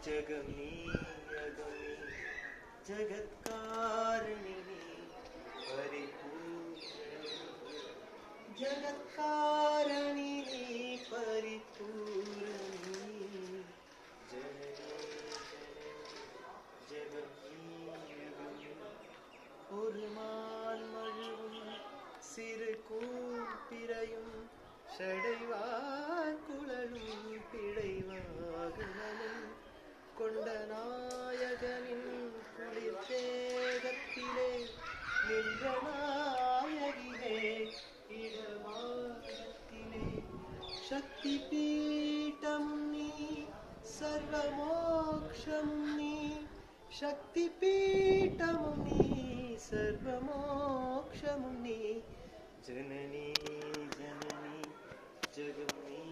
जगमी अगमी जगत्कारिणी परिपूर्णी जगत्कारिणी परिपूर्णी ஒருமான் மழுவும் சிறு கூப்பிரையும் ஷடைவார் குழலும் பிழைவாகுமனும் கொண்ட நாயகனின் குளிர் தேகத்திலே நின்ற நாயகியே இடமாகத்திலே சக்தி பீட்டமும் நீ சர்வமோக்ஷமும் நீ शक्ति पीठमुनि सर्वमोक्षमुनि जननी जननी जगमी